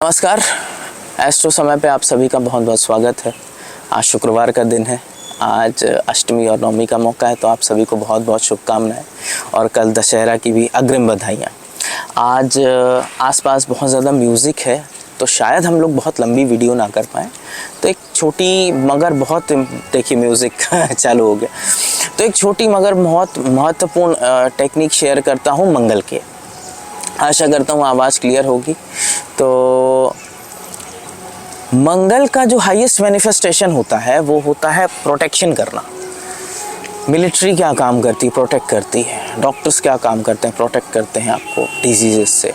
नमस्कार, एस्ट्रो समय पे आप सभी का बहुत बहुत स्वागत है। आज शुक्रवार का दिन है, आज अष्टमी और नवमी का मौका है, तो आप सभी को बहुत बहुत शुभकामनाएं और कल दशहरा की भी अग्रिम बधाइयाँ। आज आसपास बहुत ज़्यादा म्यूज़िक है, तो शायद हम लोग बहुत लंबी वीडियो ना कर पाएँ, तो एक छोटी मगर बहुत, देखिए म्यूज़िक चालू हो गया, तो एक छोटी मगर बहुत महत्वपूर्ण टेक्निक शेयर करता हूँ मंगल के। आशा करता हूँ आवाज़ क्लियर होगी। तो मंगल का जो हाईएस्ट मैनिफेस्टेशन होता है वो होता है प्रोटेक्शन करना। मिलिट्री क्या काम करती है? प्रोटेक्ट करती है। डॉक्टर्स क्या काम करते हैं? प्रोटेक्ट करते हैं आपको डिजीज़ से।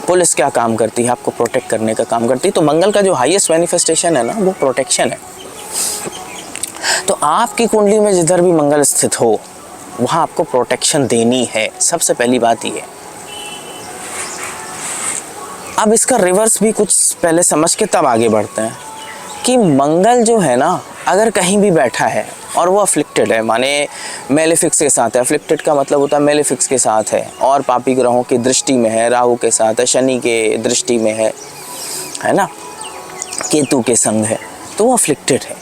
पुलिस क्या काम करती है? आपको प्रोटेक्ट करने का काम करती है। तो मंगल का जो हाईएस्ट मैनिफेस्टेशन है ना, वो प्रोटेक्शन है। तो आपकी कुंडली में जिधर भी मंगल स्थित हो वहाँ आपको प्रोटेक्शन देनी है, सबसे पहली बात ये है। अब इसका रिवर्स भी कुछ पहले समझ के तब आगे बढ़ते हैं कि मंगल जो है ना, अगर कहीं भी बैठा है और वो अफ्लिक्टेड है, माने मेलेफिक्स के साथ है। अफ्लिक्टेड का मतलब होता है मेलेफिक्स के साथ है और पापी ग्रहों की दृष्टि में है, राहु के साथ है, शनि के दृष्टि में है ना, केतु के संग है, तो वो अफ्लिक्टेड है।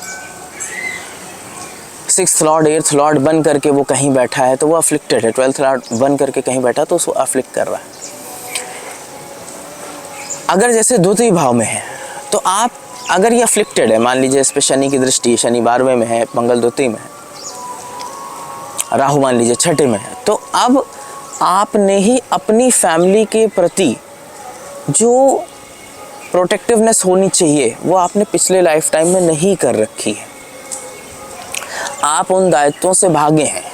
6th लॉर्ड 8th लॉर्ड बन करके वो कहीं बैठा है तो वो अफ्लिक्टेड है। 12th लॉर्ड बन करके कहीं बैठा तो उसको अफ्लिक्ट कर रहा है। अगर जैसे द्वितीय भाव में है तो आप, अगर ये अफ्लिक्टेड है, मान लीजिए इस पे शनि की दृष्टि, शनि 12वें में है, मंगल द्वितीय में है, राहु मान लीजिए 6ठे में है, तो अब आपने ही अपनी फैमिली के प्रति जो प्रोटेक्टिवनेस होनी चाहिए वो आपने पिछले लाइफ टाइम में नहीं कर रखी है। आप उन दायित्वों से भागे हैं,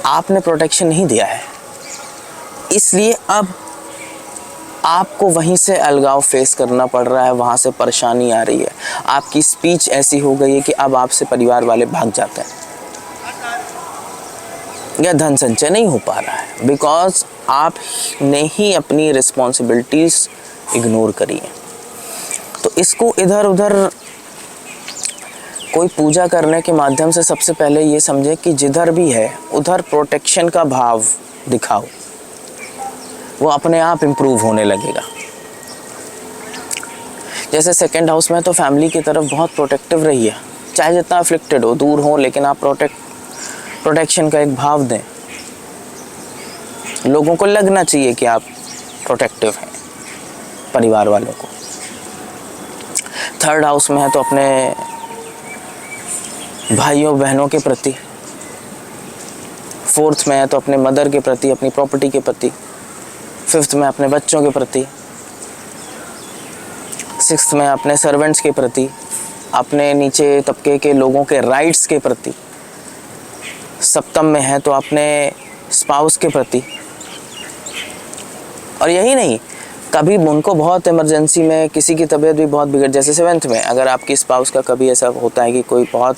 आपने प्रोटेक्शन नहीं दिया है, इसलिए अब आपको वहीं से अलगाव फेस करना पड़ रहा है, वहाँ से परेशानी आ रही है। आपकी स्पीच ऐसी हो गई है कि अब आपसे परिवार वाले भाग जाते हैं या धन संचय नहीं हो पा रहा है, बिकॉज आपने ही अपनी रिस्पॉन्सिबिलिटीज इग्नोर करी है। तो इसको इधर उधर कोई पूजा करने के माध्यम से सबसे पहले ये समझे कि जिधर भी है उधर प्रोटेक्शन का भाव दिखाओ, वो अपने आप इम्प्रूव होने लगेगा। जैसे 2nd हाउस में तो फैमिली की तरफ बहुत प्रोटेक्टिव रहिए, चाहे जितना अफ्लिक्टेड हो, दूर हो, लेकिन आप प्रोटेक्शन का एक भाव दें। लोगों को लगना चाहिए कि आप प्रोटेक्टिव हैं परिवार वालों को। 3rd हाउस में है तो अपने भाइयों बहनों के प्रति, 4th में है तो अपने मदर के प्रति, अपनी प्रॉपर्टी के प्रति, 5th में अपने बच्चों के प्रति, 6th में अपने सर्वेंट्स के प्रति, अपने नीचे तबके के लोगों के राइट्स के प्रति, 7th में है तो अपने स्पाउस के प्रति। और यही नहीं, कभी उनको बहुत इमरजेंसी में किसी की तबीयत भी बहुत बिगड़, जैसे 7th में अगर आपकी स्पाउस का कभी ऐसा होता है कि कोई बहुत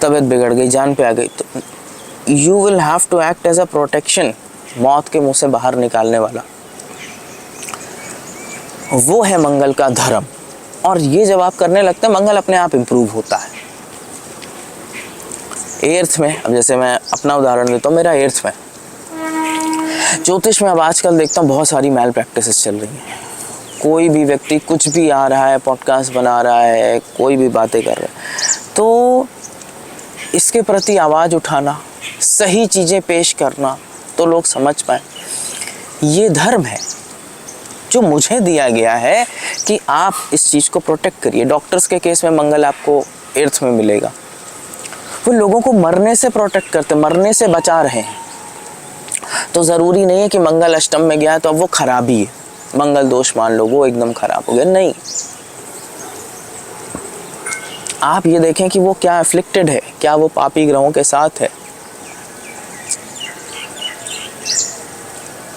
तबीयत बिगड़ गई, जान पे आ गई, तो you will have to act as a protection, मौत के मुंह से बाहर निकालने वाला। वो है मंगल का धर्म। और ये जब आप करने लगते हैं, मंगल अपने आप इम्प्रूव होता है। 8th में, अब जैसे मैं अपना उदाहरण देता हूँ, मेरा 8th में ज्योतिष में अब आजकल देखता हूँ बहुत सारी मैल प्रैक्टिसेस चल रही हैं। कोई भी व्यक्ति कुछ भी आ रहा है, पॉडकास्ट बना रहा है, कोई भी बातें कर रहा है, तो इसके प्रति आवाज़ उठाना, सही चीज़ें पेश करना, तो लोग समझ पाए ये धर्म है जो मुझे दिया गया है कि आप इस चीज़ को प्रोटेक्ट करिए। डॉक्टर्स के केस में मंगल आपको 8th में मिलेगा, वो लोगों को मरने से प्रोटेक्ट करते, मरने से बचा रहे हैं। तो ज़रूरी नहीं है कि मंगल अष्टम में गया तो अब वो खराबी है, मंगल दोष मान लो वो एकदम खराब हो गया, नहीं। आप ये देखें कि वो क्या अफ्लिक्टेड है, क्या वो पापी ग्रहों के साथ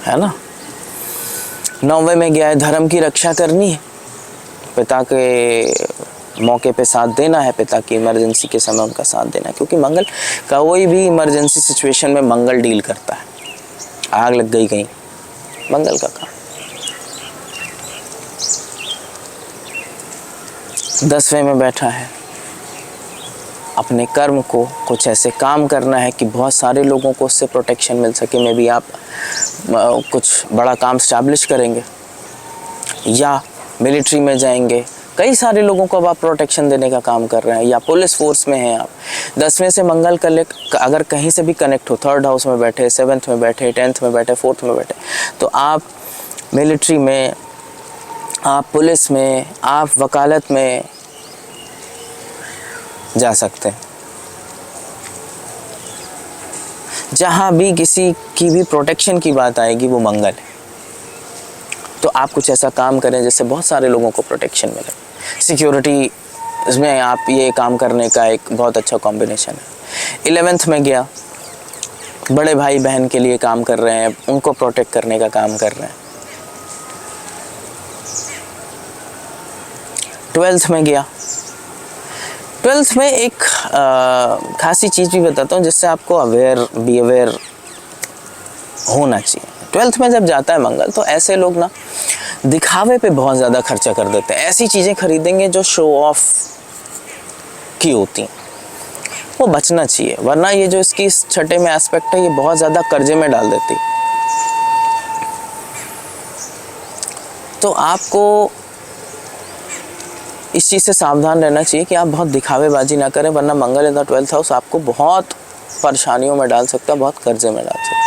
है ना। 9वें में गया है, धर्म की रक्षा करनी है, पिता के मौके पे साथ देना है, पिता की इमरजेंसी के समय उनका साथ देना है, क्योंकि मंगल कोई भी इमरजेंसी सिचुएशन में मंगल डील करता है। आग लग गई कहीं, मंगल का काम। 10वें में बैठा है, अपने कर्म को कुछ ऐसे काम करना है कि बहुत सारे लोगों को उससे प्रोटेक्शन मिल सके। मे बी आप कुछ बड़ा काम स्टैब्लिश करेंगे, या मिलिट्री में जाएंगे, कई सारे लोगों को अब आप प्रोटेक्शन देने का काम कर रहे हैं, या पुलिस फोर्स में हैं आप, 10वें से मंगल अगर कहीं से भी कनेक्ट हो, 3rd हाउस में बैठे, 7th में बैठे, 10th में बैठे, 4th में बैठे, तो आप मिलिट्री में, आप पुलिस में, आप वकालत में जा सकते हैं। जहाँ भी किसी की भी प्रोटेक्शन की बात आएगी वो मंगल है। तो आप कुछ ऐसा काम करें जिससे बहुत सारे लोगों को प्रोटेक्शन मिले। सिक्योरिटी इसमें आप ये काम करने का एक बहुत अच्छा कॉम्बिनेशन है। 11th में गया, बड़े भाई बहन के लिए काम कर रहे हैं, उनको प्रोटेक्ट करने का काम कर रहे हैं। 12th में गया, 12th में एक खासी चीज़ भी बताता हूँ जिससे आपको बी अवेयर होना चाहिए। 12th में जब जाता है मंगल तो ऐसे लोग ना दिखावे पे बहुत ज़्यादा खर्चा कर देते हैं, ऐसी चीज़ें खरीदेंगे जो शो ऑफ की होती हैं, वो बचना चाहिए। वरना ये जो इसकी 6ठे में एस्पेक्ट है, ये बहुत ज़्यादा कर्जे में डाल देती। तो आपको इस चीज़ से सावधान रहना चाहिए कि आप बहुत दिखावेबाजी ना करें, वरना मंगल इन द 12th हाउस आपको बहुत परेशानियों में डाल सकता है, बहुत कर्जे में डाल सकता है।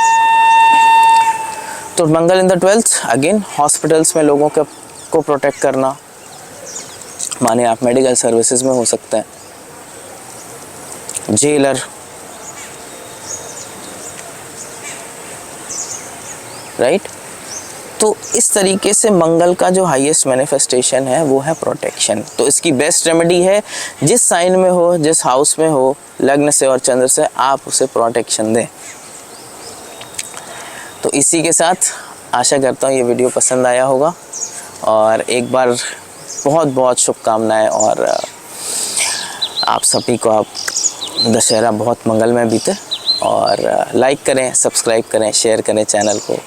तो Mangal in the 12th again hospitals में लोगों को प्रोटेक्ट करना, माने आप मेडिकल सर्विसेज में हो सकते हैं, जेलर, राइट। तो इस तरीके से मंगल का जो हाईएस्ट मैनिफेस्टेशन है वो है प्रोटेक्शन। तो इसकी बेस्ट रेमेडी है, जिस साइन में हो, जिस हाउस में हो, लग्न से और चंद्र से, आप उसे प्रोटेक्शन दें। तो इसी के साथ आशा करता हूँ ये वीडियो पसंद आया होगा, और एक बार बहुत बहुत शुभकामनाएं, और आप सभी को आप दशहरा बहुत मंगलमय बीते। और लाइक करें, सब्सक्राइब करें, शेयर करें चैनल को।